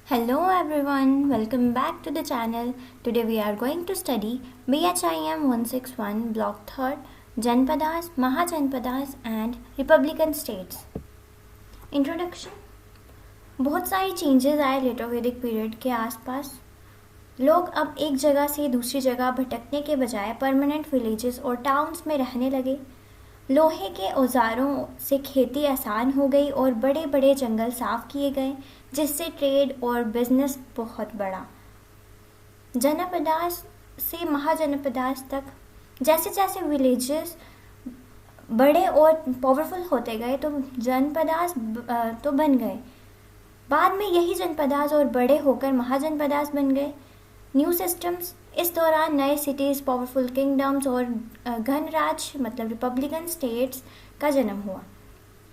Hello everyone, welcome back to the channel. Today we are going to study BHIM 161 Block 3rd Janpadas, Mahajanpadas and Republican States. Introduction. बहुत सारी changes आए लेटो वैदिक period के आसपास. लोग अब एक जगह से दूसरी जगह भटकने के बजाय परमानेंट विलेजेस और टाउन्स में रहने लगे. लोहे के औजारों से खेती आसान हो गई और बड़े बड़े जंगल साफ किए गए, जिससे ट्रेड और बिजनेस बहुत बढ़ा. जनपदास से महाजनपदास तक जैसे जैसे विलेजेस बड़े और पावरफुल होते गए तो जनपदास तो बन गए. बाद में यही जनपदास और बड़े होकर महाजनपदास बन गए. New systems. इस दौरान नए सिटीज, पावरफुल किंगडम्स और घनराज मतलब रिपब्लिकन स्टेट्स का जन्म हुआ.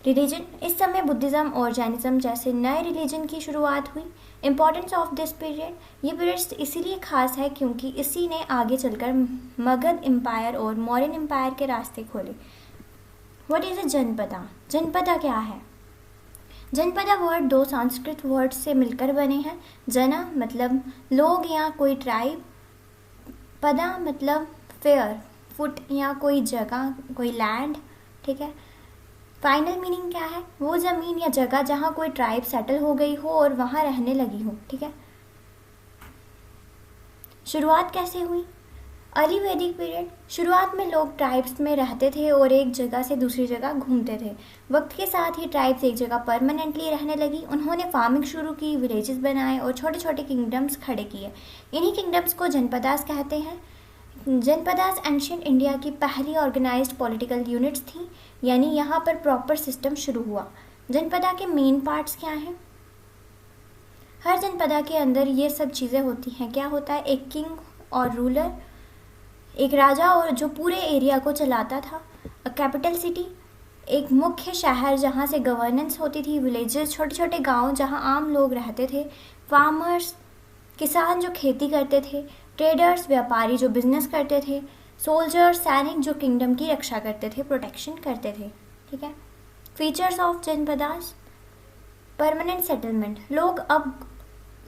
रिलीजन. इस समय बुद्धिज्म और जैनिज्म जैसे नए रिलीजन की शुरुआत हुई. Importance of this period. ये पीरियड इसीलिए खास है क्योंकि इसी ने आगे चलकर मगध एम्पायर और मौर्यन एम्पायर के रास्ते खोले. What is a जनपदा? जनपदा क्या है? जनपदा वर्ड दो संस्कृत वर्ड से मिलकर बने हैं. जना मतलब लोग या कोई ट्राइब, पदा मतलब फेयर, फुट या कोई जगह, कोई लैंड. ठीक है. फाइनल मीनिंग क्या है? वो जमीन या जगह जहाँ कोई ट्राइब सेटल हो गई हो और वहाँ रहने लगी हो. ठीक है. शुरुआत कैसे हुई? अर्ली वैदिक पीरियड. शुरुआत में लोग ट्राइब्स में रहते थे और एक जगह से दूसरी जगह घूमते थे. वक्त के साथ ही ट्राइब्स एक जगह परमानेंटली रहने लगी. उन्होंने फार्मिंग शुरू की, विलेजेस बनाए और छोटे छोटे किंगडम्स खड़े किए. इन्हीं किंगडम्स को जनपदास कहते हैं. जनपदास एंशियंट इंडिया की पहली ऑर्गेनाइज्ड पॉलिटिकल यूनिट्स थी, यानी यहाँ पर प्रॉपर सिस्टम शुरू हुआ. जनपदा के मेन पार्ट्स क्या हैं? हर जनपदा के अंदर ये सब चीज़ें होती हैं. क्या होता है? एक किंग और रूलर, एक राजा और जो पूरे एरिया को चलाता था. कैपिटल सिटी, एक मुख्य शहर जहाँ से गवर्नेंस होती थी. विलेजेस, छोटे छोटे गांव जहाँ आम लोग रहते थे. फार्मर्स, किसान जो खेती करते थे. ट्रेडर्स, व्यापारी जो बिजनेस करते थे. सोल्जर्स, सैनिक जो किंगडम की रक्षा करते थे, प्रोटेक्शन करते थे. ठीक है. Features of Janapadas. Permanent settlement. लोग अब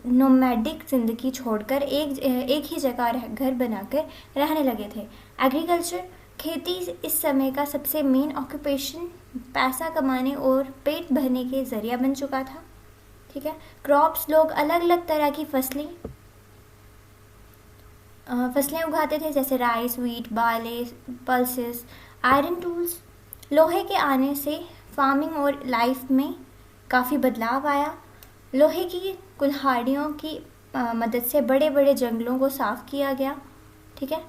नोमैडिक जिंदगी छोड़कर एक ही जगह घर बनाकर रहने लगे थे. एग्रीकल्चर. खेती इस समय का सबसे मेन ऑक्यूपेशन पैसा कमाने और पेट भरने के जरिया बन चुका था. ठीक है. क्रॉप्स. लोग अलग अलग तरह की फसलें उगाते थे, जैसे rice, wheat, barley, pulses. Iron tools. लोहे के आने से फार्मिंग और लाइफ में काफ़ी बदलाव आया. लोहे की कुल्हाड़ियों की मदद से बड़े बड़े जंगलों को साफ किया गया. ठीक है.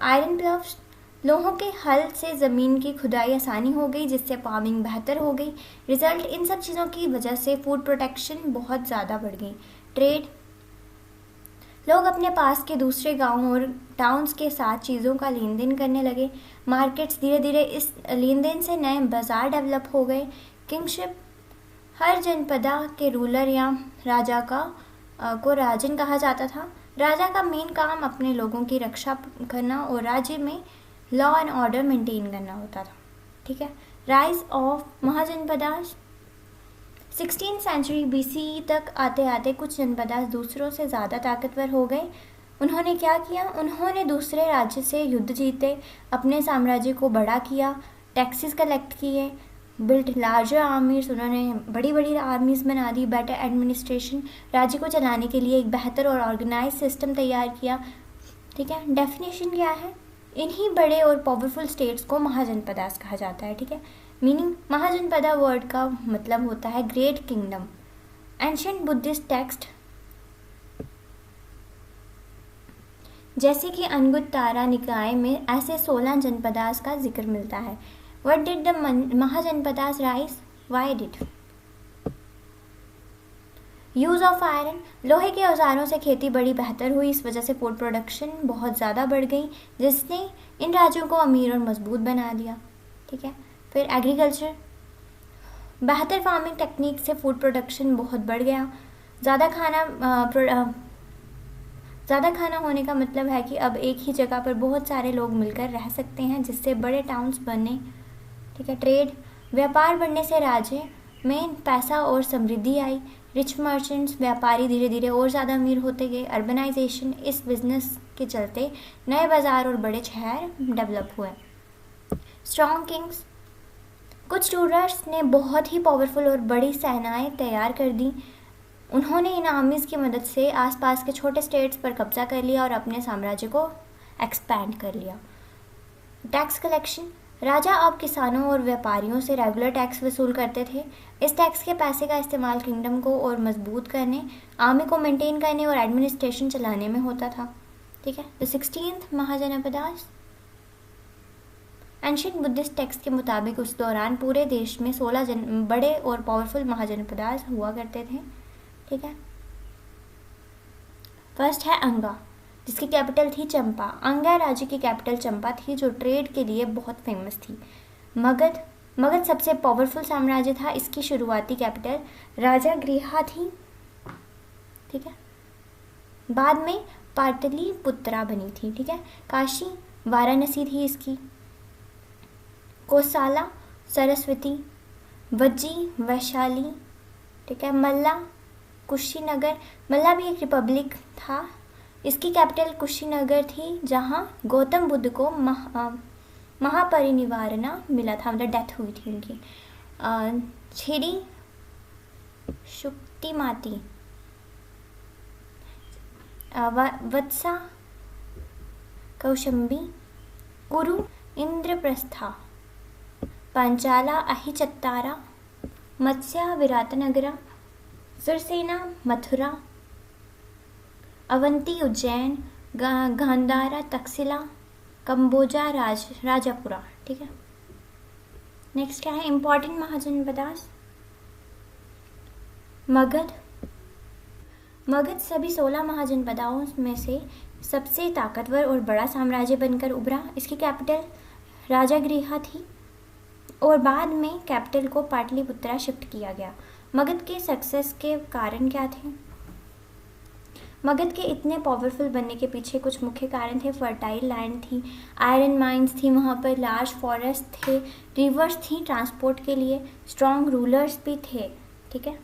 आयरन प्लव्स. लोहों के हल से ज़मीन की खुदाई आसानी हो गई, जिससे फार्मिंग बेहतर हो गई. रिजल्ट. इन सब चीज़ों की वजह से फूड प्रोटेक्शन बहुत ज़्यादा बढ़ गई. ट्रेड. लोग अपने पास के दूसरे गांवों और टाउन्स के साथ चीज़ों का लेन देन करने लगे. मार्केट्स. धीरे धीरे इस लेन देन से नए बाजार डेवलप हो गए. किंगशिप. हर जनपदा के रूलर या राजा को राजन कहा जाता था. राजा का मेन काम अपने लोगों की रक्षा करना और राज्य में लॉ एंड ऑर्डर मेंटेन करना होता था. ठीक है. Rise of mahajanapadas. 16th century BCE तक आते आते कुछ जनपदास दूसरों से ज़्यादा ताकतवर हो गए. उन्होंने क्या किया? उन्होंने दूसरे राज्य से युद्ध जीते, अपने साम्राज्य को बड़ा किया, टैक्सेस कलेक्ट किए, बिल्ट लार्जर आर्मीज. उन्होंने बड़ी बड़ी आर्मीज बना दी. Better administration. राज्य को चलाने के लिए एक बेहतर और ऑर्गेनाइज सिस्टम तैयार किया. ठीक है. डेफिनेशन क्या है? इन्हीं बड़े और पावरफुल स्टेट्स को महाजनपदास कहा जाता है. ठीक है. मीनिंग. महाजनपदा वर्ड का मतलब होता है great kingdom. Ancient Buddhist text जैसे कि अंगुत्तारा निकाय में ऐसे 16 जनपदास का जिक्र मिलता है. What did the Mahajanpadas rise? Why did? Use of iron. लोहे के औजारों से खेती बड़ी बेहतर हुई. इस वजह से फूड प्रोडक्शन बहुत ज़्यादा बढ़ गई, जिसने इन राज्यों को अमीर और मजबूत बना दिया. ठीक है. फिर एग्रीकल्चर. बेहतर फार्मिंग टेक्निक से फूड प्रोडक्शन बहुत बढ़ गया. ज़्यादा खाना होने का मतलब है कि अब एक ही जगह पर बहुत सारे लोग मिलकर रह सकते हैं, जिससे बड़े टाउन्स बने. ठीक है. ट्रेड. व्यापार बढ़ने से राज्य में पैसा और समृद्धि आई. रिच मर्चेंट्स, व्यापारी धीरे धीरे और ज़्यादा अमीर होते गए। अर्बनाइजेशन, इस बिजनेस के चलते नए बाज़ार और बड़े शहर डेवलप हुए। स्ट्रॉन्ग किंग्स, कुछ रूलर्स ने बहुत ही पावरफुल और बड़ी सेनाएं तैयार कर दी। उन्होंने इन आर्मीज की मदद से आसपास के छोटे स्टेट्स पर कब्जा कर लिया और अपने साम्राज्य को एक्सपैंड कर लिया। टैक्स कलेक्शन, राजा अब किसानों और व्यापारियों से रेगुलर टैक्स वसूल करते थे। इस टैक्स के पैसे का इस्तेमाल किंगडम को और मजबूत करने, आर्मी को मेंटेन करने और एडमिनिस्ट्रेशन चलाने में होता था। ठीक है। The 16th mahajanapadas, ancient Buddhist text के मुताबिक उस दौरान पूरे देश में 16 बड़े और पावरफुल महाजनपदास हुआ करते थे। ठीक है। फर्स्ट है अंगा, जिसकी कैपिटल थी चंपा। अंगा राज्य की कैपिटल चंपा थी, जो ट्रेड के लिए बहुत फेमस थी। मगध सबसे पावरफुल साम्राज्य था। इसकी शुरुआती कैपिटल राजागृहा थी। ठीक है। बाद में पाटलिपुत्रा बनी थी। ठीक है। काशी वाराणसी थी इसकी। कोसाला सरस्वती, वज्जी वैशाली। ठीक है। मल्ला कुशीनगर, मल्ला भी एक रिपब्लिक था। इसकी कैपिटल कुशीनगर थी, जहां गौतम बुद्ध को महापरिनिर्वाणा मिला था, मतलब डेथ हुई थी उनकी। छिड़ी शुक्तिमाती, वत्सा कौशंबी, कुरु इंद्रप्रस्था, पांचाला अहिचत्तारा, मत्स्या विराटनगरा, सुरसेना मथुरा, अवंती उज्जैन, गांधारा तक्षशिला, कंबोजा राजापुरा। ठीक है। नेक्स्ट क्या है इंपॉर्टेंट महाजनपदास। मगध सभी 16 महाजनपदाओं में से सबसे ताकतवर और बड़ा साम्राज्य बनकर उभरा। इसकी कैपिटल राजागृहा थी और बाद में कैपिटल को पाटलिपुत्रा शिफ्ट किया गया। मगध के सक्सेस के कारण क्या थे? मगध के इतने पावरफुल बनने के पीछे कुछ मुख्य कारण थे। फर्टाइल लैंड थी, आयरन माइंस थी, वहाँ पर लार्ज फॉरेस्ट थे, रिवर्स थी ट्रांसपोर्ट के लिए, स्ट्रॉन्ग रूलर्स भी थे। ठीक है।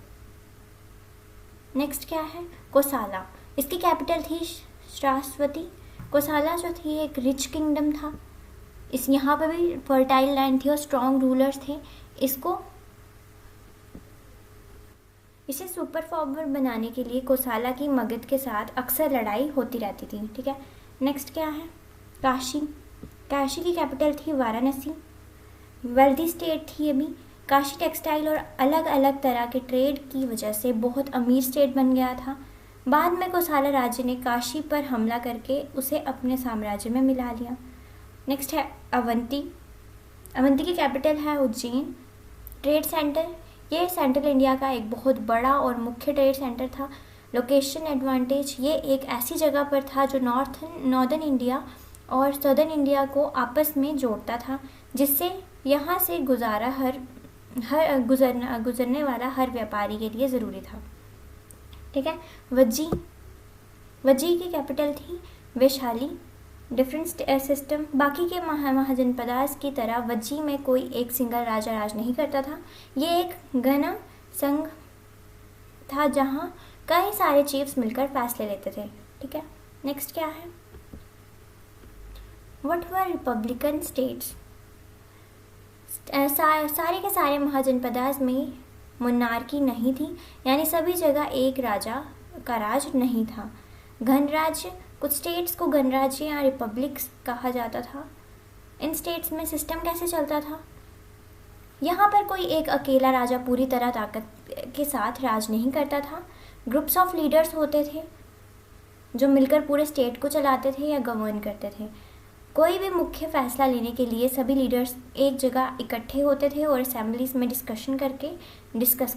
नेक्स्ट क्या है कोसाला, इसकी कैपिटल थी श्रावस्ती। कोसाला जो थी एक रिच किंगडम था। इस यहाँ पर भी फर्टाइल लैंड थी और स्ट्रॉन्ग रूलर्स थे। इसे सुपर पावर बनाने के लिए कोसाला की मगध के साथ अक्सर लड़ाई होती रहती थी। ठीक है। नेक्स्ट क्या है काशी की कैपिटल थी वाराणसी। वेल्दी स्टेट थी ये भी। काशी टेक्सटाइल और अलग अलग तरह के ट्रेड की वजह से बहुत अमीर स्टेट बन गया था। बाद में कोसाला राज्य ने काशी पर हमला करके उसे अपने साम्राज्य में मिला लिया। नेक्स्ट है अवंती की कैपिटल है उज्जैन। ट्रेड सेंटर, ये सेंट्रल इंडिया का एक बहुत बड़ा और मुख्य ट्रेड सेंटर था। लोकेशन एडवांटेज, ये एक ऐसी जगह पर था जो नॉर्दर्न इंडिया और सदर्न इंडिया को आपस में जोड़ता था, जिससे यहाँ से गुजरने वाला हर व्यापारी के लिए ज़रूरी था। ठीक है। वज्जी की कैपिटल थी वैशाली। डिफरेंट सिस्टम, बाकी के महाजनपदास की तरह वज्जी में कोई एक सिंगल राजा राज नहीं करता था। ये एक घना संघ था जहाँ कई सारे चीफ्स मिलकर फैसले लेते थे। ठीक है। नेक्स्ट क्या है व्हाट वर रिपब्लिकन स्टेट्स। सारे के सारे महाजनपदास में मोनार्की नहीं थी, यानी सभी जगह एक राजा का राज नहीं था। गणराज्य, कुछ स्टेट्स को गणराज्य या रिपब्लिक्स कहा जाता था। इन स्टेट्स में सिस्टम कैसे चलता था? यहाँ पर कोई एक अकेला राजा पूरी तरह ताकत के साथ राज नहीं करता था। ग्रुप्स ऑफ लीडर्स होते थे जो मिलकर पूरे स्टेट को चलाते थे या गवर्न करते थे। कोई भी मुख्य फैसला लेने के लिए सभी लीडर्स एक जगह इकट्ठे होते थे और असेंबलीज में डिस्कस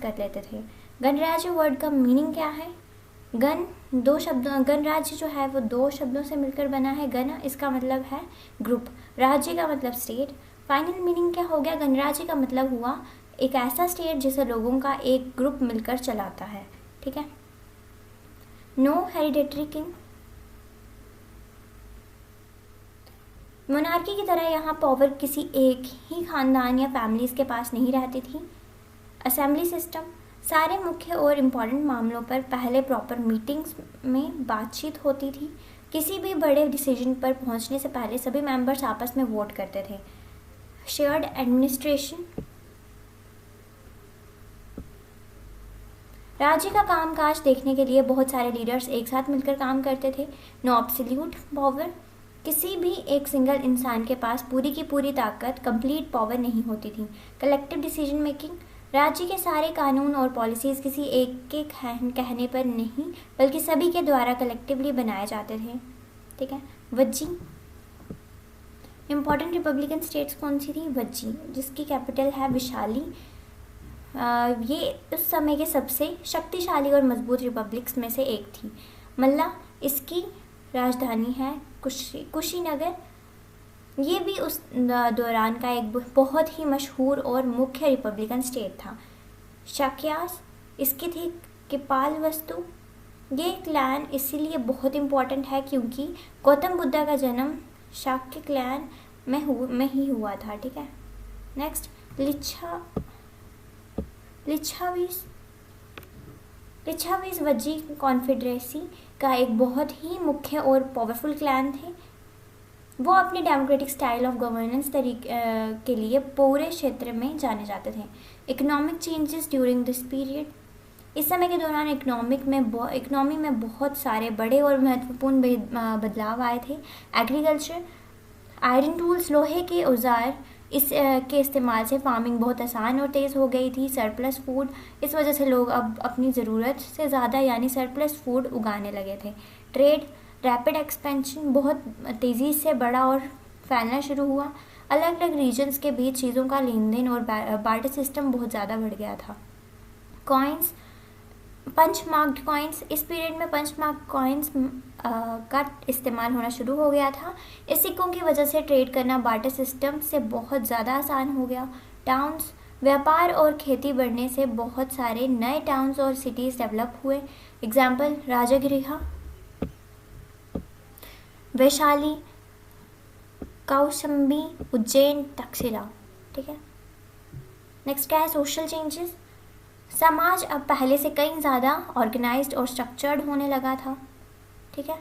कर लेते थे। गणराज्य वर्ड का मीनिंग क्या है? गणराज्य जो है वो 2 शब्दों से मिलकर बना है। गण इसका मतलब है ग्रुप, राज्य का मतलब स्टेट। फाइनल मीनिंग क्या हो गया? गणराज्य का मतलब हुआ एक ऐसा स्टेट जिसे लोगों का एक ग्रुप मिलकर चलाता है। ठीक है। नो हेरिडेटरी किंग, मोनार्की की तरह यहाँ पावर किसी एक ही खानदान या फैमिलीज के पास नहीं रहती थी। असेंबली सिस्टम, सारे मुख्य और इम्पॉर्टेंट मामलों पर पहले प्रॉपर मीटिंग्स में बातचीत होती थी। किसी भी बड़े डिसीजन पर पहुंचने से पहले सभी मेंबर्स आपस में वोट करते थे। शेयर्ड एडमिनिस्ट्रेशन, राज्य का कामकाज देखने के लिए बहुत सारे लीडर्स एक साथ मिलकर काम करते थे। नो एब्सोल्यूट पावर, किसी भी एक सिंगल इंसान के पास पूरी की पूरी ताकत, कंप्लीट पावर नहीं होती थी। कलेक्टिव डिसीजन मेकिंग, राज्य के सारे कानून और पॉलिसीज किसी एक के कहने पर नहीं बल्कि सभी के द्वारा कलेक्टिवली बनाए जाते थे। ठीक है। वज्जी, इम्पॉर्टेंट रिपब्लिकन स्टेट्स कौन सी थी? वज्जी, जिसकी कैपिटल है विशाली। ये उस समय के सबसे शक्तिशाली और मजबूत रिपब्लिक्स में से एक थी। मल्ला, इसकी राजधानी है कुशीनगर। ये भी उस दौरान का एक बहुत ही मशहूर और मुख्य रिपब्लिकन स्टेट था। शाक्यास, इसकी थी किपाल वस्तु। ये क्लैन इसीलिए बहुत इम्पोर्टेंट है क्योंकि गौतम बुद्धा का जन्म शाक्य क्लैन में ही हुआ था। ठीक है। नेक्स्ट, लिच्छावीस वज्जी कॉन्फेडरेसी का एक बहुत ही मुख्य और पावरफुल क्लैन थे। वो अपने डेमोक्रेटिक स्टाइल ऑफ गवर्नेंस के लिए पूरे क्षेत्र में जाने जाते थे। Economic changes during this period, इस समय के दौरान इकोनॉमी में बहुत सारे बड़े और महत्वपूर्ण बदलाव आए थे। एग्रीकल्चर, आयरन टूल्स, लोहे के औजार, के इस्तेमाल से फार्मिंग बहुत आसान और तेज़ हो गई थी। सरप्लस फूड, इस वजह से लोग अब अपनी ज़रूरत से ज़्यादा यानी सरप्लस फूड उगाने लगे थे। ट्रेड, रैपिड एक्सपेंशन, बहुत तेज़ी से बड़ा और फैलना शुरू हुआ। अलग अलग रीजन्स के बीच चीज़ों का लेन देन और बार्टर सिस्टम बहुत ज़्यादा बढ़ गया था। कॉइन्स, पंच मार्क्ड कॉइन्स, इस पीरियड में पंच मार्क्ड कॉइन्स का इस्तेमाल होना शुरू हो गया था। इस सिक्कों की वजह से ट्रेड करना बार्टर सिस्टम से बहुत ज़्यादा आसान हो गया। टाउन्स, व्यापार और खेती बढ़ने से बहुत सारे नए टाउन्स और सिटीज़ डेवलप हुए। एग्जाम्पल, राजगृह, वैशाली, कौशाम्बी, उज्जैन, तक्षशिला। ठीक है। नेक्स्ट क्या है? सोशल चेंजेस, समाज अब पहले से कहीं ज़्यादा ऑर्गेनाइज्ड और स्ट्रक्चर्ड होने लगा था। ठीक है।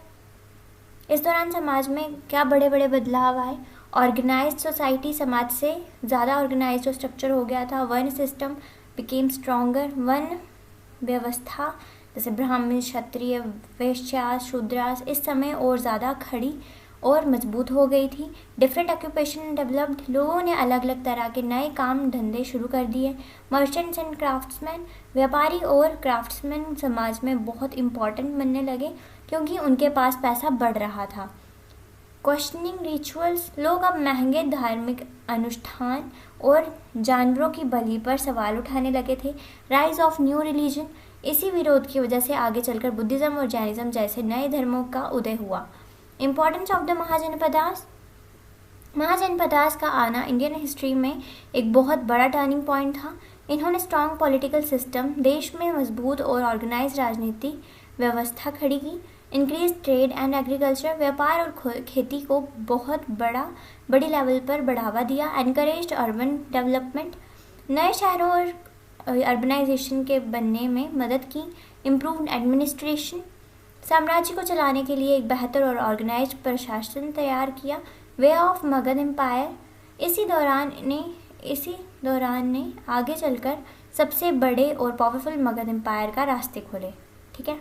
इस दौरान समाज में क्या बड़े बड़े बदलाव आए? ऑर्गेनाइज्ड सोसाइटी समाज से ज़्यादा ऑर्गेनाइज्ड और स्ट्रक्चर हो गया था। वर्ण सिस्टम बिकेम स्ट्रॉन्गर, वर्ण व्यवस्था जैसे ब्राह्मण, क्षत्रिय, वैश्य, शूद्रास इस समय और ज़्यादा खड़ी और मजबूत हो गई थी। डिफरेंट ऑक्यूपेशन डेवलप्ड, लोगों ने अलग अलग तरह के नए काम धंधे शुरू कर दिए। मर्चेंट्स एंड क्राफ्ट्समैन, व्यापारी और क्राफ्ट्समैन समाज में बहुत इम्पॉर्टेंट बनने लगे क्योंकि उनके पास पैसा बढ़ रहा था। क्वेश्चनिंग रिचुअल्स, लोग अब महंगे धार्मिक अनुष्ठान और जानवरों की बलि पर सवाल उठाने लगे थे। राइज ऑफ न्यू रिलीजन, इसी विरोध की वजह से आगे चलकर बुद्धिज्म और जैनिज्म जैसे नए धर्मों का उदय हुआ। Importance of the mahajanapadas, mahajanapadas का आना इंडियन हिस्ट्री में एक बहुत बड़ा टर्निंग पॉइंट था। इन्होंने स्ट्रॉन्ग पॉलिटिकल सिस्टम, देश में मजबूत और ऑर्गेनाइज्ड राजनीतिक व्यवस्था खड़ी की। इंक्रीज ट्रेड एंड एग्रीकल्चर, व्यापार और खेती को बहुत बड़ी लेवल पर बढ़ावा दिया। एनकरेज्ड अर्बन डेवलपमेंट, नए शहरों और अर्बनाइजेशन के बनने में मदद की। इम्प्रूव्ड एडमिनिस्ट्रेशन, साम्राज्य को चलाने के लिए एक बेहतर और ऑर्गेनाइज्ड प्रशासन तैयार किया। वे ऑफ मगध एम्पायर, इसी दौरान ने आगे चलकर सबसे बड़े और पावरफुल मगध एम्पायर का रास्ते खोले। ठीक है।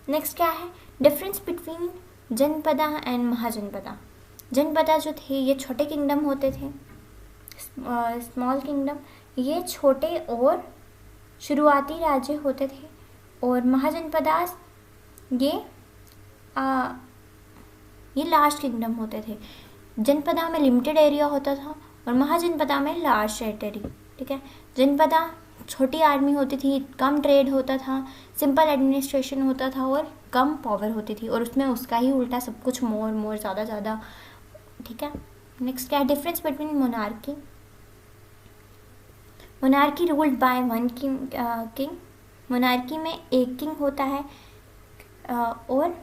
नेक्स्ट क्या है? Difference between Janapada and Mahajanapada. Janapada जो थे ये छोटे किंगडम होते थे, स्मॉल किंगडम, ये छोटे और शुरुआती राज्य होते थे। और महाजनपदास ये लार्ज किंगडम होते थे। जनपदा में लिमिटेड एरिया होता था और महाजनपदा में लार्ज टेरिटरी। ठीक है। जनपदा छोटी आर्मी होती थी, कम ट्रेड होता था, सिंपल एडमिनिस्ट्रेशन होता था और कम पावर होती थी, और उसमें उसका ही उल्टा सब कुछ मोर ज़्यादा। ठीक है। नेक्स्ट क्या है? Difference between monarchy. Monarchy ruled by one king, monarchy में एक किंग होता है और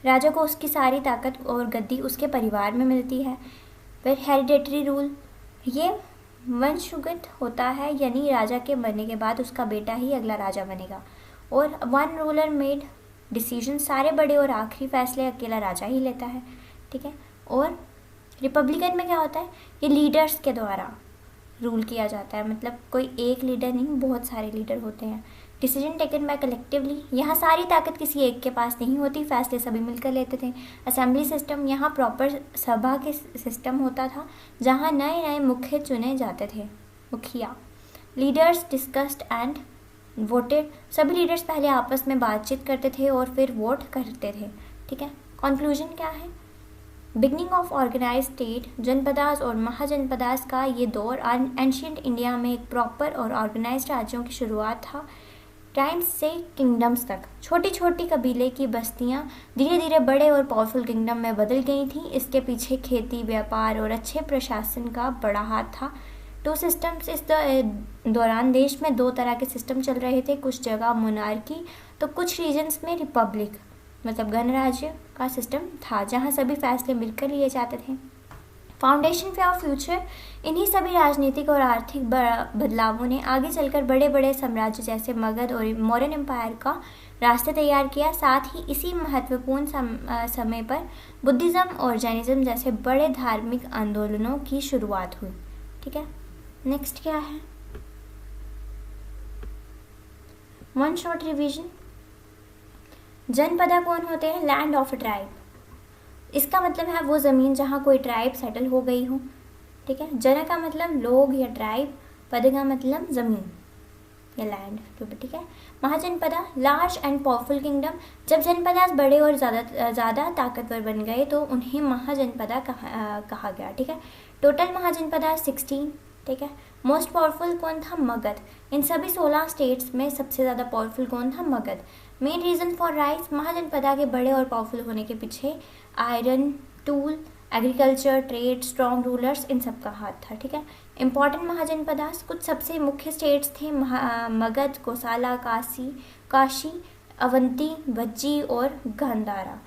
राजा को उसकी सारी ताकत और गद्दी उसके परिवार में मिलती है। फिर हेरिडेटरी रूल, ये वंशगत होता है, यानी राजा के मरने के बाद उसका बेटा ही अगला राजा बनेगा। और वन रूलर मेड डिसीजन, सारे बड़े और आखिरी फैसले अकेला राजा ही लेता है, ठीक है। और रिपब्लिकन में क्या होता है, ये लीडर्स के द्वारा रूल किया जाता है, मतलब कोई एक लीडर नहीं, बहुत सारे लीडर होते हैं। डिसीजन टेकन बाय कलेक्टिवली, यहाँ सारी ताकत किसी एक के पास नहीं होती, फैसले सभी मिलकर लेते थे। असेंबली सिस्टम, यहाँ प्रॉपर सभा के सिस्टम होता था जहाँ नए नए मुख्य चुने जाते थे, मुखिया। लीडर्स डिस्कस्ड एंड वोटेड, सभी लीडर्स पहले आपस में बातचीत करते थे और फिर वोट करते थे, ठीक है। कंक्लूजन क्या है, beginning of organise state, Janapadas और महाजनपदास का ये दौर एंशियंट इंडिया में एक प्रॉपर और ऑर्गेनाइज्ड राज्यों की शुरुआत था। टाइम्स से किंगडम्स तक छोटी छोटी कबीले की बस्तियां धीरे धीरे बड़े और पावरफुल किंगडम में बदल गई थी। इसके पीछे खेती, व्यापार और अच्छे प्रशासन का बड़ा हाथ था। टू सिस्टम्स, इस दौरान देश में दो तरह के सिस्टम चल रहे थे, कुछ जगह मोनार्की तो कुछ रीजन्स में रिपब्लिक, मतलब गणराज्य का सिस्टम था जहां सभी फैसले मिलकर लिए जाते थे। फाउंडेशन फॉर फ्यूचर, इन्हीं सभी राजनीतिक और आर्थिक बदलावों ने आगे चलकर बड़े बड़े साम्राज्य जैसे मगध और मौर्यन एम्पायर का रास्ते तैयार किया। साथ ही इसी महत्वपूर्ण समय पर बुद्धिज्म और जैनिज्म जैसे बड़े धार्मिक आंदोलनों की शुरुआत हुई, ठीक है। नेक्स्ट क्या है, वन शॉर्ट रिवीजन। जनपदा कौन होते हैं, लैंड ऑफ अ ट्राइब, इसका मतलब है वो ज़मीन जहाँ कोई ट्राइब सेटल हो गई हो, ठीक है। जन का मतलब लोग या ट्राइब, पद का मतलब ज़मीन या लैंड, ठीक है। Mahajanapada, large and powerful kingdom, जब जनपदा बड़े और ज़्यादा ताकतवर बन गए तो उन्हें महाजनपदा कहा गया, ठीक है। टोटल महाजनपदा 16, ठीक है। मोस्ट पावरफुल कौन था, मगध। इन सभी 16 स्टेट्स में सबसे ज़्यादा पावरफुल कौन था, Magadha. Main reason for rise, Mahajanapada के बड़े और पावरफुल होने के पीछे iron tool, agriculture, trade, strong rulers, इन सब का हाथ था, ठीक है। इंपॉर्टेंट महाजनपदास, कुछ सबसे मुख्य स्टेट्स थे मगध, कोसाला, काशी, अवंती, भज्जी और गांधारा।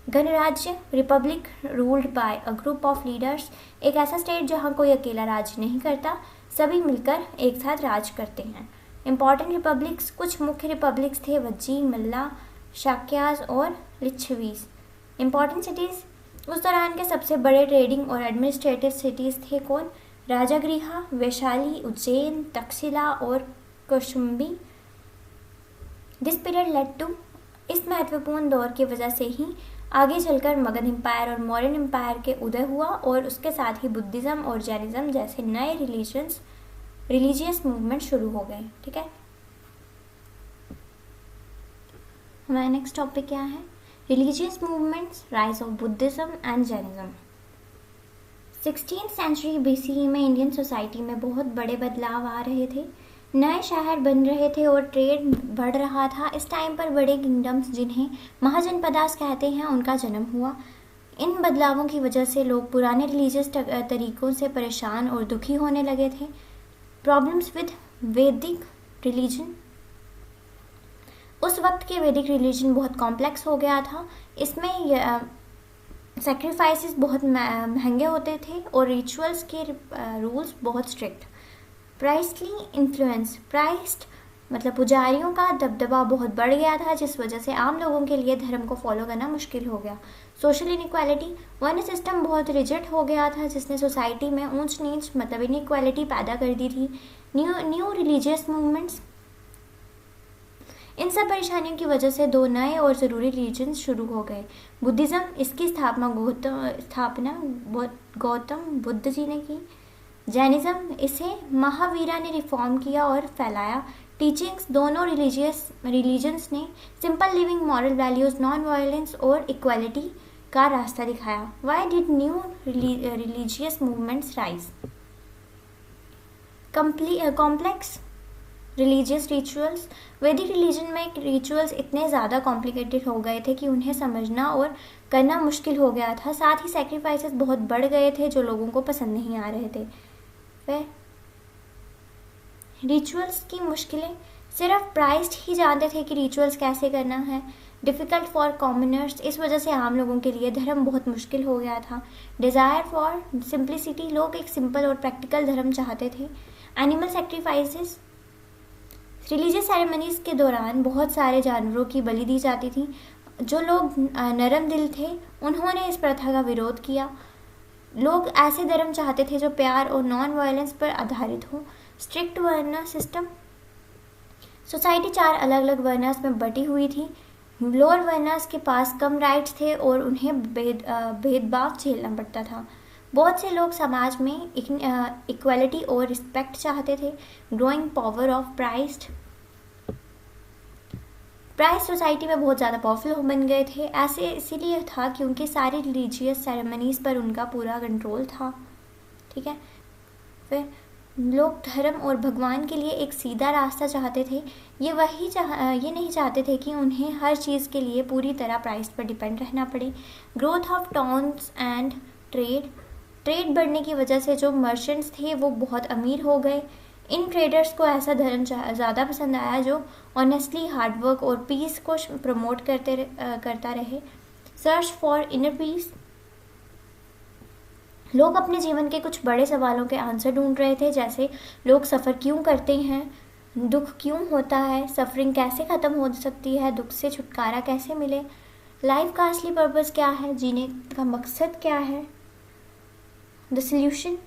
गणराज्य, Republic ruled by a group of leaders, एक ऐसा स्टेट जहां कोई अकेला राज नहीं करता, सभी मिलकर एक साथ राज करते हैं। इंपॉर्टेंट रिपब्लिक्स, कुछ मुख्य रिपब्लिक्स थे वज्जी, मल्ला, शाक्यास और लिच्छवीस। इंपॉर्टेंट सिटीज़, उस दौरान के सबसे बड़े ट्रेडिंग और एडमिनिस्ट्रेटिव सिटीज़ थे कौन, राजागृह, वैशाली, उज्जैन, तक्षशिला और कौशुंबी। दिस पीरियड लेड टू, इस महत्वपूर्ण दौर की वजह से ही आगे चलकर मगध एम्पायर और मौर्यन एम्पायर के उदय हुआ और उसके साथ ही बुद्धिज्म और जैनिज्म जैसे नए रिलीजियस मूवमेंट शुरू हो गए, ठीक है। हमारा नेक्स्ट टॉपिक क्या है, religious movements, rise of Buddhism and Jainism. 16th century BCE में इंडियन सोसाइटी में बहुत बड़े बदलाव आ रहे थे, नए शहर बन रहे थे और ट्रेड बढ़ रहा था। इस टाइम पर बड़े किंगडम्स, जिन्हें महाजनपदास कहते हैं, उनका जन्म हुआ। इन बदलावों की वजह से लोग पुराने रिलीजियस तरीकों से परेशान और दुखी होने लगे थे। प्रॉब्लम्स विद वैदिक रिलीजन, उस वक्त के वैदिक रिलीजन बहुत कॉम्प्लेक्स हो गया था। इसमें सैक्रिफाइसेस बहुत महंगे होते थे और रिचुअल्स के रूल्स बहुत स्ट्रिक्ट। प्राइस्टली इन्फ्लुएंस, प्राइस्ट मतलब पुजारियों का दबदबा बहुत बढ़ गया था, जिस वजह से आम लोगों के लिए धर्म को फॉलो करना मुश्किल हो गया। सोशल इनइक्वालिटी, वर्ण सिस्टम बहुत रिजिड हो गया था, जिसने सोसाइटी में ऊंच नीच मतलब इनइक्वालिटी पैदा कर दी थी। न्यू रिलीजियस मूवमेंट्स, इन सब परेशानियों की वजह से दो नए और ज़रूरी रिलीजन्स शुरू हो गए। बुद्धिज़्म, इसकी स्थापना गौतम बुद्ध जी ने की। जैनिज्म, इसे महावीरा ने रिफॉर्म किया और फैलाया। टीचिंग्स, दोनों रिलीजन्स ने simple living, moral values, non violence और इक्वालिटी का रास्ता दिखाया। Why did new religious movements rise? Complex religious rituals, वैदिक रिलीजन में रिचुअल्स इतने ज़्यादा कॉम्प्लिकेटेड हो गए थे कि उन्हें समझना और करना मुश्किल हो गया था। साथ ही सैक्रिफाइसेस बहुत बढ़ गए थे जो लोगों को पसंद नहीं आ रहे थे। वह रिचुअल्स की मुश्किलें, सिर्फ प्राइस्ट ही जानते थे कि रिचुअल्स कैसे करना है। डिफ़िकल्ट फॉर कॉमनर्स, इस वजह से आम लोगों के लिए धर्म बहुत मुश्किल हो गया था। डिज़ायर फॉर सिंप्लिसिटी, लोग एक सिंपल और प्रैक्टिकल धर्म चाहते थे। एनिमल सेक्रीफाइसेस, रिलीजियस सेरेमनीज के दौरान बहुत सारे जानवरों की बलि दी जाती थी। जो लोग नरम दिल थे उन्होंने इस प्रथा का विरोध किया। लोग ऐसे धर्म चाहते थे जो प्यार और नॉन वायलेंस पर आधारित हो। स्ट्रिक्ट वर्ण सिस्टम, सोसाइटी 4 अलग अलग वर्नास में बटी हुई थी। लोअर वर्नास के पास कम राइट्स थे और उन्हें भेदभाव झेलना पड़ता था। बहुत से लोग समाज में इक्वालिटी और रिस्पेक्ट चाहते थे। Growing power of priest society में बहुत ज़्यादा पावरफुल बन गए थे। ऐसे इसीलिए था क्योंकि सारी रिलीजियस सेरेमनीज पर उनका पूरा कंट्रोल था। ठीक है, फिर लोग धर्म और भगवान के लिए एक सीधा रास्ता चाहते थे। ये नहीं चाहते थे कि उन्हें हर चीज़ के लिए पूरी तरह प्राइस पर डिपेंड रहना पड़े। Growth of towns and trade बढ़ने की वजह से जो मर्चेंट्स थे वो बहुत अमीर हो गए। इन ट्रेडर्स को ऐसा धर्म ज़्यादा पसंद आया जो ऑनेस्टली हार्डवर्क और पीस को प्रमोट करता रहे। सर्च फॉर इनर पीस, लोग अपने जीवन के कुछ बड़े सवालों के आंसर ढूंढ रहे थे, जैसे लोग सफ़र क्यों करते हैं, दुख क्यों होता है, सफरिंग कैसे ख़त्म हो सकती है, दुख से छुटकारा कैसे मिले, लाइफ का असली पर्पस क्या है, जीने का मकसद क्या है, द सल्यूशन।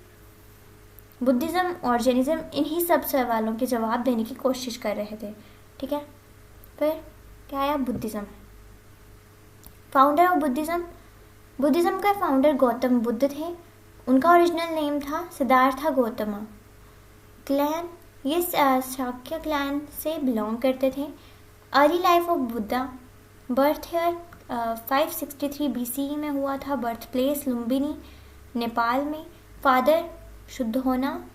बुद्धिज़्म और जैनिज़्म इन्हीं सब सवालों के जवाब देने की कोशिश कर रहे थे। ठीक है, फिर क्या आया, बुद्धिज़्म। फाउंडर ऑफ बुद्धिज़्म का फाउंडर गौतम बुद्ध थे। उनका ओरिजिनल नेम था सिद्धार्थ गौतमा। क्लैन, ये शाक्य क्लैन से बिलोंग करते थे। Early life of Buddha, birth year 563 BCE में हुआ था। बर्थ प्लेस लुम्बिनी, नेपाल में। फादर शुद्धोना,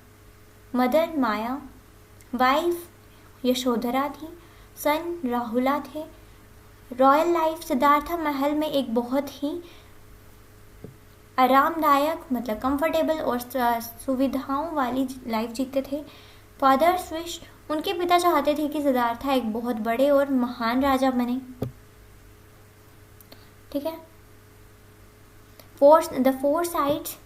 मदर माया, वाइफ यशोधरा थी, सन राहुला थे। रॉयल लाइफ, सिद्धार्थ महल में एक बहुत ही आरामदायक मतलब कंफर्टेबल और सुविधाओं वाली लाइफ जीते थे। फादर्स विश, उनके पिता चाहते थे कि सिद्धार्थ एक बहुत बड़े और महान राजा बने। ठीक है, the four sides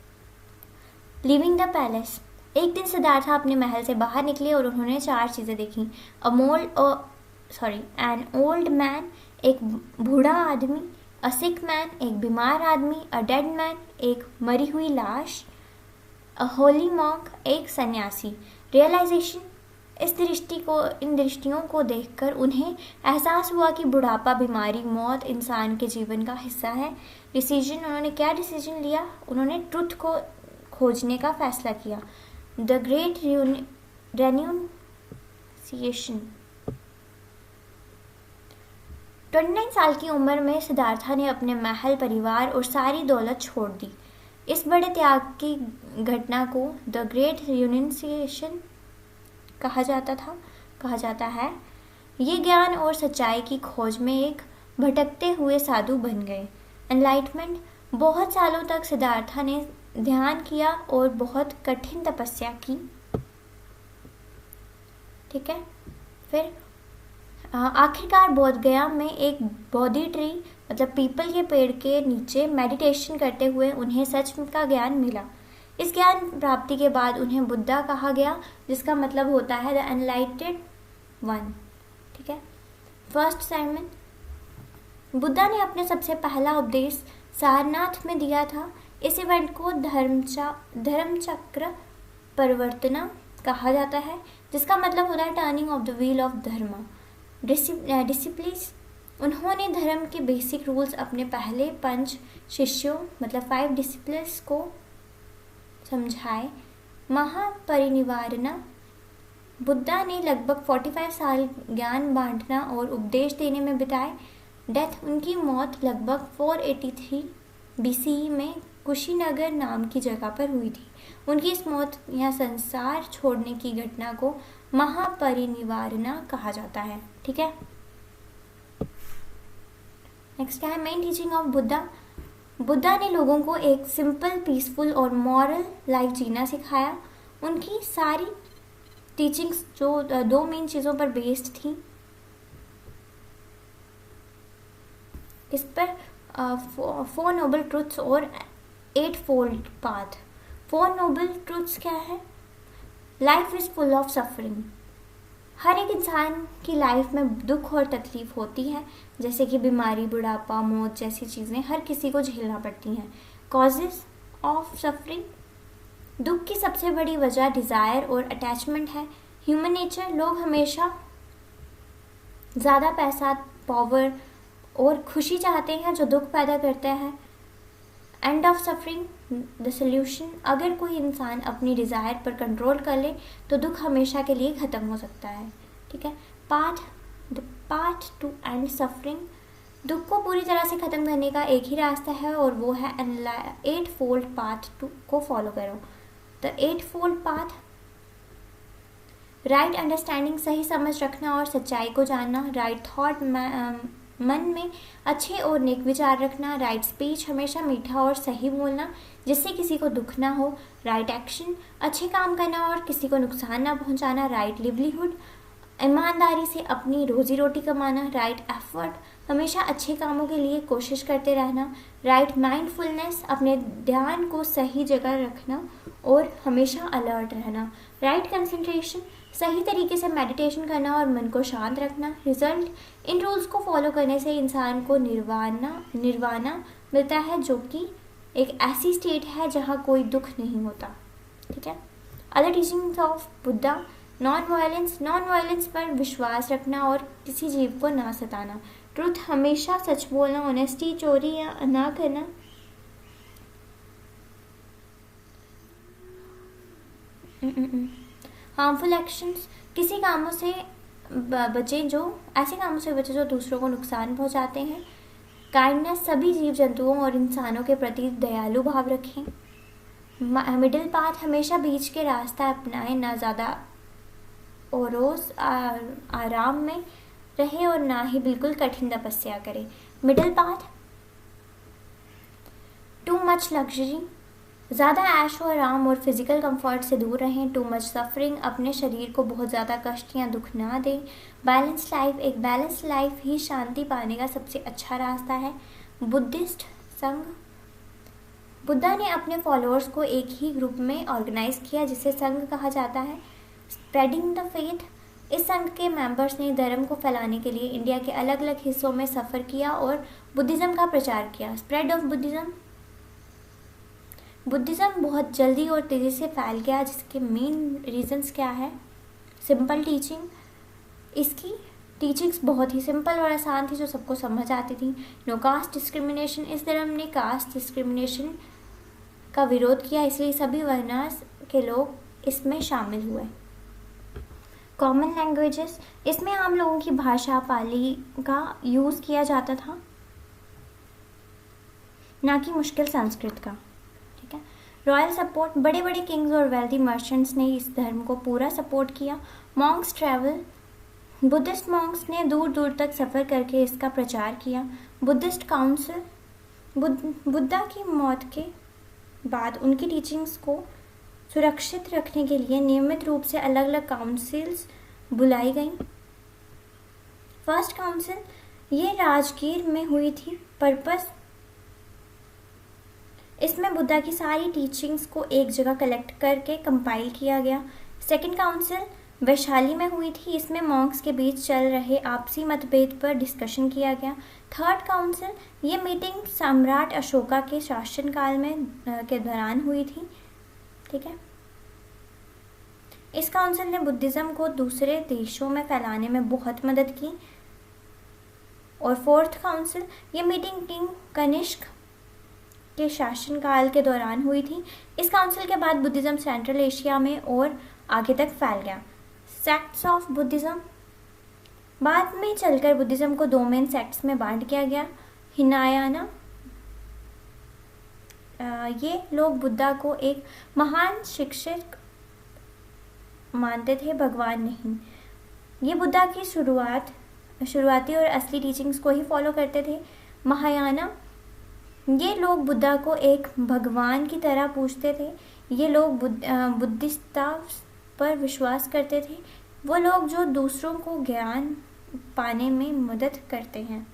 living the palace. एक दिन सिद्धार्थ अपने महल से बाहर निकले और उन्होंने 4 चीज़ें देखी। एन ओल्ड मैन, एक बूढ़ा आदमी, अ सिक मैन, एक बीमार आदमी, अ डेड मैन, एक मरी हुई लाश, अ होली मॉन्क, एक सन्यासी। रियलाइजेशन, इन दृष्टियों को देखकर उन्हें एहसास हुआ कि बुढ़ापा, बीमारी, मौत इंसान के जीवन का हिस्सा है। डिसीजन, उन्होंने क्या डिसीजन लिया, उन्होंने ट्रुथ को खोजने का फैसला किया। The great रेन्यूसिएशन। 29 साल की उम्र में सिद्धार्थ ने अपने महल, परिवार और सारी दौलत छोड़ दी। इस बड़े त्याग की घटना को द ग्रेट रियूनियन कहा जाता है। ये ज्ञान और सच्चाई की खोज में एक भटकते हुए साधु बन गए। एनलाइटमेंट, बहुत सालों तक सिद्धार्थ ने ध्यान किया और बहुत कठिन तपस्या की। ठीक है, फिर आखिरकार बोध गया में एक बोधि ट्री मतलब पीपल के पेड़ के नीचे मेडिटेशन करते हुए उन्हें सच का ज्ञान मिला। इस ज्ञान प्राप्ति के बाद उन्हें बुद्धा कहा गया, जिसका मतलब होता है द एनलाइटेड वन। ठीक है, फर्स्ट sermon, बुद्धा ने अपने सबसे पहला उपदेश सारनाथ में दिया था। इस इवेंट को धर्मचक्र परिवर्तना कहा जाता है, जिसका मतलब होता है turning of the wheel of धर्म। डिसिप्लिन्स, उन्होंने धर्म के बेसिक रूल्स अपने पहले 5 शिष्यों मतलब 5 डिसिप्लिन्स को समझाए। महापरिनिर्वाणा, बुद्धा ने लगभग 45 साल ज्ञान बांटना और उपदेश देने में बिताए। डेथ, उनकी मौत लगभग 483 BCE में कुशीनगर नाम की जगह पर हुई थी। उनकी इस मौत या संसार छोड़ने की घटना को महापरिनिर्वाणा कहा जाता है। ठीक है, नेक्स्ट है मेन टीचिंग ऑफ बुद्धा ने लोगों को एक सिंपल, पीसफुल और मॉरल लाइफ जीना सिखाया। उनकी सारी टीचिंग्स जो दो मेन चीज़ों पर बेस्ड थी। इस पर 4 नोबल ट्रुथ्स और 8 फोल्ड पाथ। 4 नोबल ट्रुथ्स क्या है? Life is full of suffering. हर एक इंसान की लाइफ में दुख और तकलीफ होती है, जैसे कि बीमारी, बुढ़ापा, मौत जैसी चीज़ें हर किसी को झेलना पड़ती हैं। कॉजेज ऑफ सफरिंग, दुख की सबसे बड़ी वजह डिज़ायर और अटैचमेंट है। ह्यूमन नेचर, लोग हमेशा ज़्यादा पैसा, पावर और खुशी चाहते हैं जो दुख पैदा करते हैं। End of suffering, the solution, अगर कोई इंसान अपनी डिज़ायर पर कंट्रोल कर ले तो दुख हमेशा के लिए ख़त्म हो सकता है। ठीक है। The path to end suffering, दुख को पूरी तरह से ख़त्म करने का एक ही रास्ता है और वो है 8 फोल्ड पाथ को फॉलो करो। The 8 fold path, right understanding, सही समझ रखना और सच्चाई को जानना। राइट थॉट, मन में अच्छे और नेक विचार रखना। राइट स्पीच, हमेशा मीठा और सही बोलना जिससे किसी को दुख ना हो। राइट एक्शन, अच्छे काम करना और किसी को नुकसान ना पहुंचाना। राइट लिवलीहुड, ईमानदारी से अपनी रोजी रोटी कमाना। राइट एफर्ट, हमेशा अच्छे कामों के लिए कोशिश करते रहना। राइट माइंडफुलनेस, अपने ध्यान को सही जगह रखना और हमेशा अलर्ट रहना। राइट कंसंट्रेशन, सही तरीके से मेडिटेशन करना और मन को शांत रखना। रिजल्ट, इन रूल्स को फॉलो करने से इंसान को निर्वाणा मिलता है, जो कि एक ऐसी स्टेट है जहाँ कोई दुख नहीं होता। ठीक है। Other teachings of Buddha, non violence पर विश्वास रखना और किसी जीव को ना सताना। ट्रुथ, हमेशा सच बोलना। ऑनेस्टी, चोरी या ना करना। हार्मफुल एक्शंस, किसी कामों से बचें जो ऐसे कामों से बचें जो दूसरों को नुकसान पहुंचाते हैं। काइंडनेस, सभी जीव जंतुओं और इंसानों के प्रति दयालु भाव रखें। मिडिल पाथ, हमेशा बीच के रास्ता अपनाएं, ना ज़्यादा ओरोस आराम में रहे और ना ही बिल्कुल कठिन तपस्या करें। Middle path, too much luxury, ज़्यादा ऐश और आराम और फिजिकल कंफर्ट से दूर रहें। टू मच सफरिंग, अपने शरीर को बहुत ज़्यादा कष्ट या दुख ना दें। बैलेंस लाइफ, एक बैलेंस लाइफ ही शांति पाने का सबसे अच्छा रास्ता है। बुद्धिस्ट संघ, बुद्धा ने अपने फॉलोअर्स को एक ही ग्रुप में ऑर्गेनाइज किया जिसे संघ कहा जाता है। स्प्रेडिंग द फेथ, इस संघ के मेंबर्स ने धर्म को फैलाने के लिए इंडिया के अलग अलग हिस्सों में सफ़र किया और बुद्धिज़्म का प्रचार किया। स्प्रेड ऑफ बुद्धिज़्म, बुद्धिज़्म बहुत जल्दी और तेज़ी से फैल गया, जिसके मेन रीजंस क्या है? सिंपल टीचिंग, इसकी टीचिंग्स बहुत ही सिंपल और आसान थी जो सबको समझ आती थी। नो कास्ट डिस्क्रिमिनेशन, इस धर्म ने कास्ट डिस्क्रिमिनेशन का विरोध किया, इसलिए सभी वर्णास के लोग इसमें शामिल हुए। कॉमन लैंग्वेजेस, इसमें आम लोगों की भाषा पाली का यूज़ किया जाता था, ना कि मुश्किल संस्कृत का। ठीक है। रॉयल सपोर्ट, बड़े बड़े किंग्स और वेल्दी मर्चेंट्स ने इस धर्म को पूरा सपोर्ट किया। मॉन्क्स ट्रैवल, बुद्धिस्ट मॉन्क्स ने दूर दूर तक सफ़र करके इसका प्रचार किया। बुद्धिस्ट काउंसिल, बुद्धा की मौत के बाद उनकी टीचिंग्स को सुरक्षित रखने के लिए नियमित रूप से अलग अलग काउंसिल्स बुलाई गईं। फर्स्ट काउंसिल, ये राजगीर में हुई थी। पर्पस, इसमें बुद्धा की सारी टीचिंग्स को एक जगह कलेक्ट करके कंपाइल किया गया। सेकंड काउंसिल वैशाली में हुई थी, इसमें मॉन्क्स के बीच चल रहे आपसी मतभेद पर डिस्कशन किया गया। थर्ड काउंसिल, ये मीटिंग सम्राट अशोका के शासनकाल में के दौरान हुई थी। ठीक है। इस काउंसिल ने बुद्धिज़्म को दूसरे देशों में फैलाने में बहुत मदद की। और फोर्थ काउंसिल, ये मीटिंग किंग कनिष्क के शासनकाल के दौरान हुई थी। इस काउंसिल के बाद बुद्धिज़्म सेंट्रल एशिया में और आगे तक फैल गया। सेक्ट्स ऑफ बुद्धिज़्म, बाद में चलकर बुद्धिज़्म को दो मेन सेक्ट्स में बांट किया गया। हिनायाना, ये लोग बुद्धा को एक महान शिक्षक मानते थे, भगवान नहीं। ये बुद्धा की शुरुआती और असली टीचिंग्स को ही फॉलो करते थे। महायाना, ये लोग बुद्धा को एक भगवान की तरह पूछते थे। ये लोग पर विश्वास करते थे, वो लोग जो दूसरों को ज्ञान पाने में मदद करते हैं।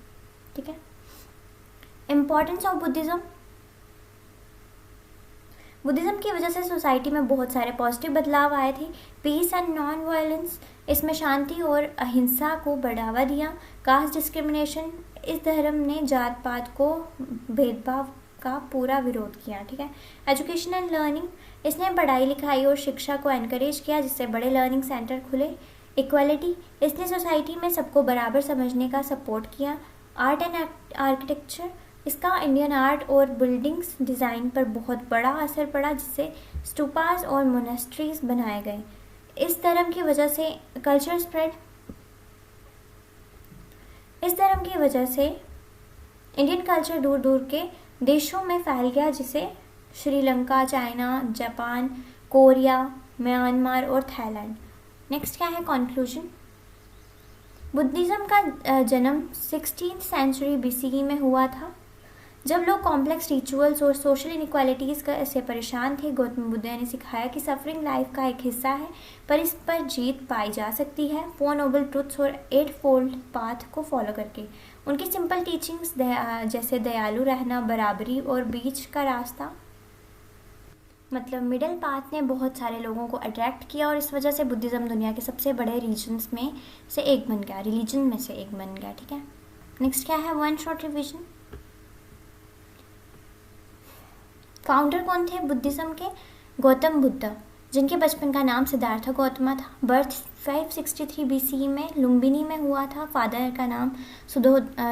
ठीक है। Importance of Buddhism. बुद्धिज़्म की वजह से सोसाइटी में बहुत सारे पॉजिटिव बदलाव आए थे। पीस एंड नॉन वायलेंस, इसमें शांति और अहिंसा को बढ़ावा दिया। कास्ट डिस्क्रिमिनेशन, इस धर्म ने जात पात को भेदभाव का पूरा विरोध किया। ठीक है। एजुकेशन एंड लर्निंग, इसने पढ़ाई लिखाई और शिक्षा को एनकरेज किया, जिससे बड़े लर्निंग सेंटर खुले। इक्वालिटी, इसने सोसाइटी में सबको बराबर समझने का सपोर्ट किया। आर्ट एंड आर्किटेक्चर, इसका इंडियन आर्ट और बिल्डिंग्स डिज़ाइन पर बहुत बड़ा असर पड़ा, जिससे स्टूपास और मोनेस्ट्रीज बनाए गए। इस धर्म की वजह से कल्चर स्प्रेड, इस धर्म की वजह से इंडियन कल्चर दूर दूर के देशों में फैल गया, जिसे Sri Lanka, China, Japan, Korea, Myanmar और थाईलैंड। नेक्स्ट क्या है कंक्लूजन। बुद्धिज़्म का जन्म 16th सेंचुरी BCE में हुआ था, जब लोग कॉम्प्लेक्स रिचुअल्स और सोशल इनइक्वालिटीज़ से परेशान थे। गौतम बुद्ध ने सिखाया कि सफरिंग लाइफ का एक हिस्सा है, पर इस पर जीत पाई जा सकती है 4 नोबल ट्रुथ्स और 8 फोल्ड पाथ को फॉलो करके। उनकी सिंपल टीचिंग्स जैसे दयालु रहना, बराबरी और बीच का रास्ता, मतलब मिडिल पाथ, ने बहुत सारे लोगों को अट्रैक्ट किया, और इस वजह से बुद्धिज़्म दुनिया के सबसे बड़े रिलीजन में से एक बन गया। ठीक है। नेक्स्ट क्या है, वन शॉर्ट रिविजन। फाउंडर कौन थे बुद्धिज़्म के? गौतम बुद्ध, जिनके बचपन का नाम सिद्धार्थ गौतमा था। बर्थ 563 BCE में लुम्बिनी में हुआ था। फादर का नाम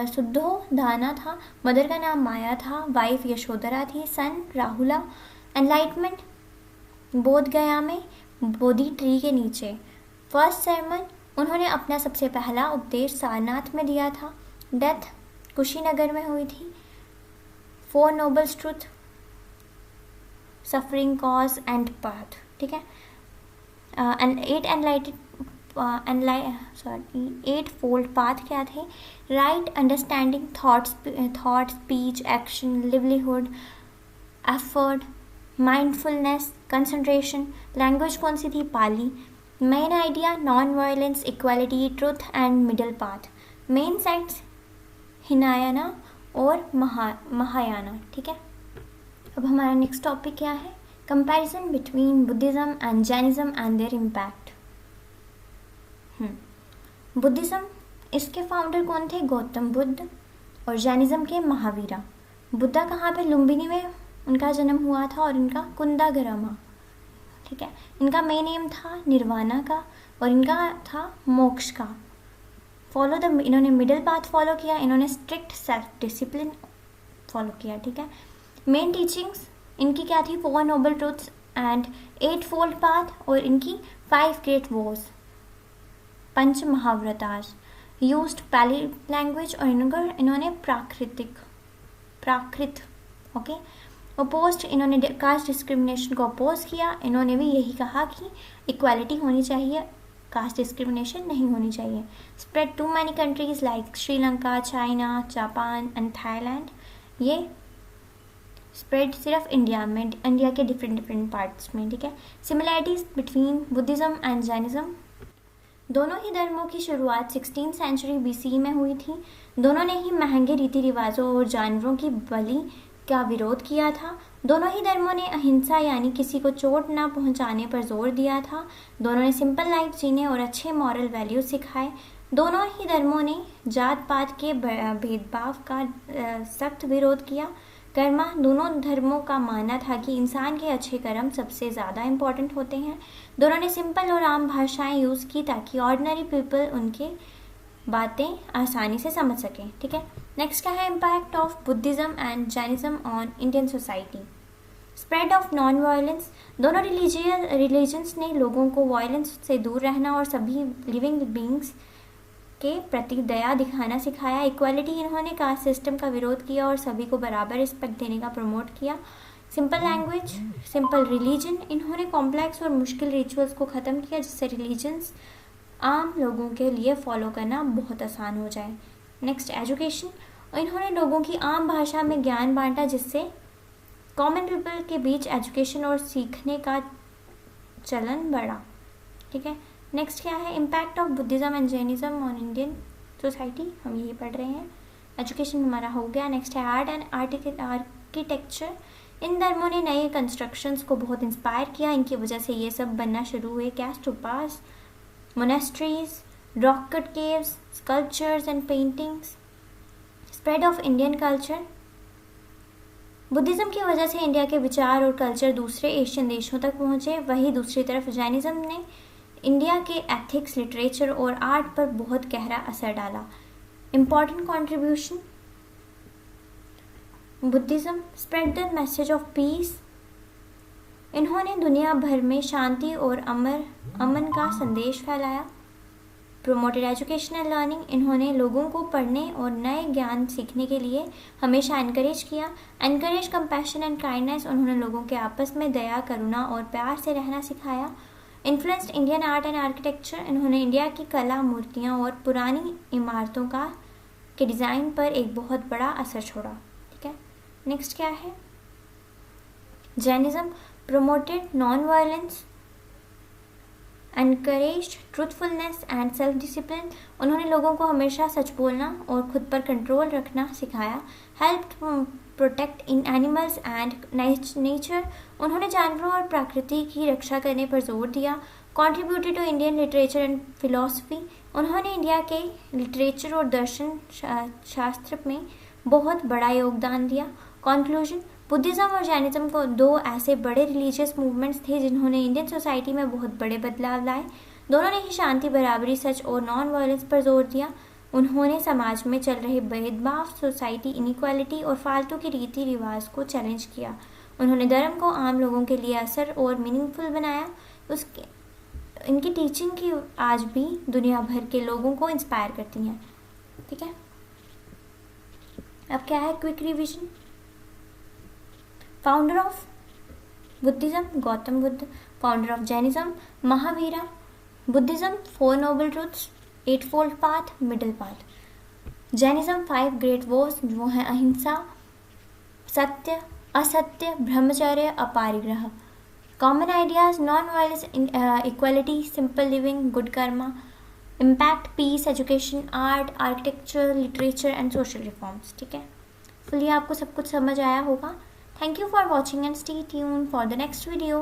शुद्धोधना था। मदर का नाम माया था। वाइफ यशोधरा थी। सन राहुला। एनलाइटमेंट बोध गया में बोधि ट्री के नीचे। फर्स्ट सरमन, उन्होंने अपना सबसे पहला उपदेश सारनाथ में दिया था। डेथ कुशीनगर में हुई थी। 4 noble truth, suffering, cause and path. ठीक है। एंड 8 फोल्ड पाथ क्या थे? Right understanding, thought, speech, action, livelihood, effort, mindfulness, concentration. Language कौन सी थी? Pali. Main idea non violence, equality, truth and middle path. Main sects Hinayana और महायाना। ठीक है। अब हमारा नेक्स्ट टॉपिक क्या है? Comparison between Buddhism and Jainism and there impact. Buddhism, इसके फाउंडर कौन थे? गौतम बुद्ध। और जैनिज्म के महावीरा। बुद्धा कहाँ पे? लुम्बिनी में उनका जन्म हुआ था, और इनका कुंदागरमा। ठीक है। इनका मेन एम था निर्वाणा का, और इनका था मोक्ष का। इन्होंने मिडिल पाथ फॉलो किया। इन्होंने स्ट्रिक्ट सेल्फ डिसिप्लिन फॉलो किया। ठीक है। मेन टीचिंग्स इनकी क्या थी? 4 noble truths and 8 fold path, और इनकी 5 great vows, 5 mahavratas. Used Pali language, और इन्होंने प्राकृत ओके अपोज्ड, इन्होंने कास्ट डिस्क्रिमिनेशन को अपोज किया। इन्होंने भी यही कहा कि इक्वालिटी होनी चाहिए, कास्ट डिस्क्रिमिनेशन नहीं होनी चाहिए। Spread to many countries like Sri Lanka, China, Japan and Thailand. ये स्प्रेड सिर्फ इंडिया में, इंडिया के डिफरेंट पार्ट्स में। ठीक है। Similarities between Buddhism and Jainism. दोनों ही धर्मों की शुरुआत 16th सेंचुरी BCE में हुई थी। दोनों ने ही महंगे रीति रिवाजों और जानवरों की बलि का विरोध किया था। दोनों ही धर्मों ने अहिंसा यानी किसी को चोट न पहुंचाने पर जोर दिया था। दोनों ने सिंपल लाइफ जीने और अच्छे मॉरल वैल्यूज सिखाए। दोनों ही धर्मों ने जात पात के भेदभाव का सख्त विरोध किया। कर्मा, दोनों धर्मों का मानना था कि इंसान के अच्छे कर्म सबसे ज़्यादा इम्पोर्टेंट होते हैं। दोनों ने सिंपल और आम भाषाएं यूज़ की ताकि ऑर्डिनरी पीपल उनके बातें आसानी से समझ सकें। ठीक है। नेक्स्ट क्या है? Impact of Buddhism and Jainism on Indian society. Spread of non violence, दोनों रिलीजन्स ने लोगों को वायलेंस से दूर रहना और सभी लिविंग बींग्स के प्रति दया दिखाना सिखाया। इक्वालिटी, इन्होंने कास्ट सिस्टम का विरोध किया और सभी को बराबर रिस्पेक्ट देने का प्रमोट किया। सिंपल लैंग्वेज, सिंपल रिलीजन, इन्होंने कॉम्प्लेक्स और मुश्किल रिचुअल्स को ख़त्म किया, जिससे रिलीजन्स आम लोगों के लिए फॉलो करना बहुत आसान हो जाए। नेक्स्ट एजुकेशन, इन्होंने लोगों की आम भाषा में ज्ञान बांटा, जिससे कॉमन पीपल के बीच एजुकेशन और सीखने का चलन बढ़ा। ठीक है। नेक्स्ट क्या है, impact of Buddhism and Jainism on Indian society, हम यही पढ़ रहे हैं। एजुकेशन हमारा हो गया। नेक्स्ट है आर्ट एंड आर्किटेक्चर। इन धर्मों ने नए कंस्ट्रक्शंस को बहुत इंस्पायर किया, इनकी वजह से ये सब बनना शुरू हुए। कैस्टोपास, monasteries, rock cut caves, sculptures and paintings. Spread of Indian culture. Buddhism की वजह से इंडिया के विचार और कल्चर दूसरे एशियन देशों तक पहुँचे। वहीं दूसरी तरफ जैनिज्म ने इंडिया के एथिक्स, लिटरेचर और आर्ट पर बहुत गहरा असर डाला। Important contribution, Buddhism spread the message of peace. इन्होंने दुनिया भर में शांति और अमन का संदेश फैलाया। Promoted education and learning. इन्होंने लोगों को पढ़ने और नए ज्ञान सीखने के लिए हमेशा एनकरेज किया। Encourage compassion and kindness. उन्होंने लोगों के आपस में दया, करुणा और प्यार से रहना सिखाया। Influenced Indian art and architecture. इन्होंने इंडिया की कला, मूर्तियाँ और पुरानी इमारतों के डिज़ाइन पर एक बहुत बड़ा असर छोड़ा। ठीक है। नेक्स्ट क्या है, Jainism promoted non-violence, encouraged truthfulness and self-discipline. उन्होंने लोगों को हमेशा सच बोलना और खुद पर कंट्रोल रखना सिखाया। helped protect in animals and nature. उन्होंने जानवरों और प्रकृति की रक्षा करने पर जोर दिया। contributed to Indian literature and philosophy. उन्होंने इंडिया के लिटरेचर और दर्शन शास्त्र में बहुत बड़ा योगदान दिया। कंक्लूजन, बुद्धिज़्म और जैनिज्म को दो ऐसे बड़े रिलीजियस मूवमेंट्स थे जिन्होंने इंडियन सोसाइटी में बहुत बड़े बदलाव लाए। दोनों ने ही शांति, बराबरी, सच और नॉन वायलेंस पर जोर दिया। उन्होंने समाज में चल रहे भेदभाव, सोसाइटी इनइक्वालिटी और फालतू के रीति रिवाज को चैलेंज किया। उन्होंने धर्म को आम लोगों के लिए असर और मीनिंगफुल बनाया। इनकी टीचिंग की आज भी दुनिया भर के लोगों को इंस्पायर करती हैं। ठीक है, अब क्या है, quick revision. Founder of Buddhism Gautam Buddha. Founder of Jainism Mahavira. Buddhism 4 noble truths, 8 fold path, middle path. Jainism 5 great vows, वो है ahimsa, satya, asatya, brahmacharya, aparigraha. Common ideas, non violence, equality, simple living, good karma. Impact, peace, education, art, architecture, literature and social reforms. ठीक है, fully आपको सब कुछ समझ आया होगा। Thank you for watching and stay tuned for the next video.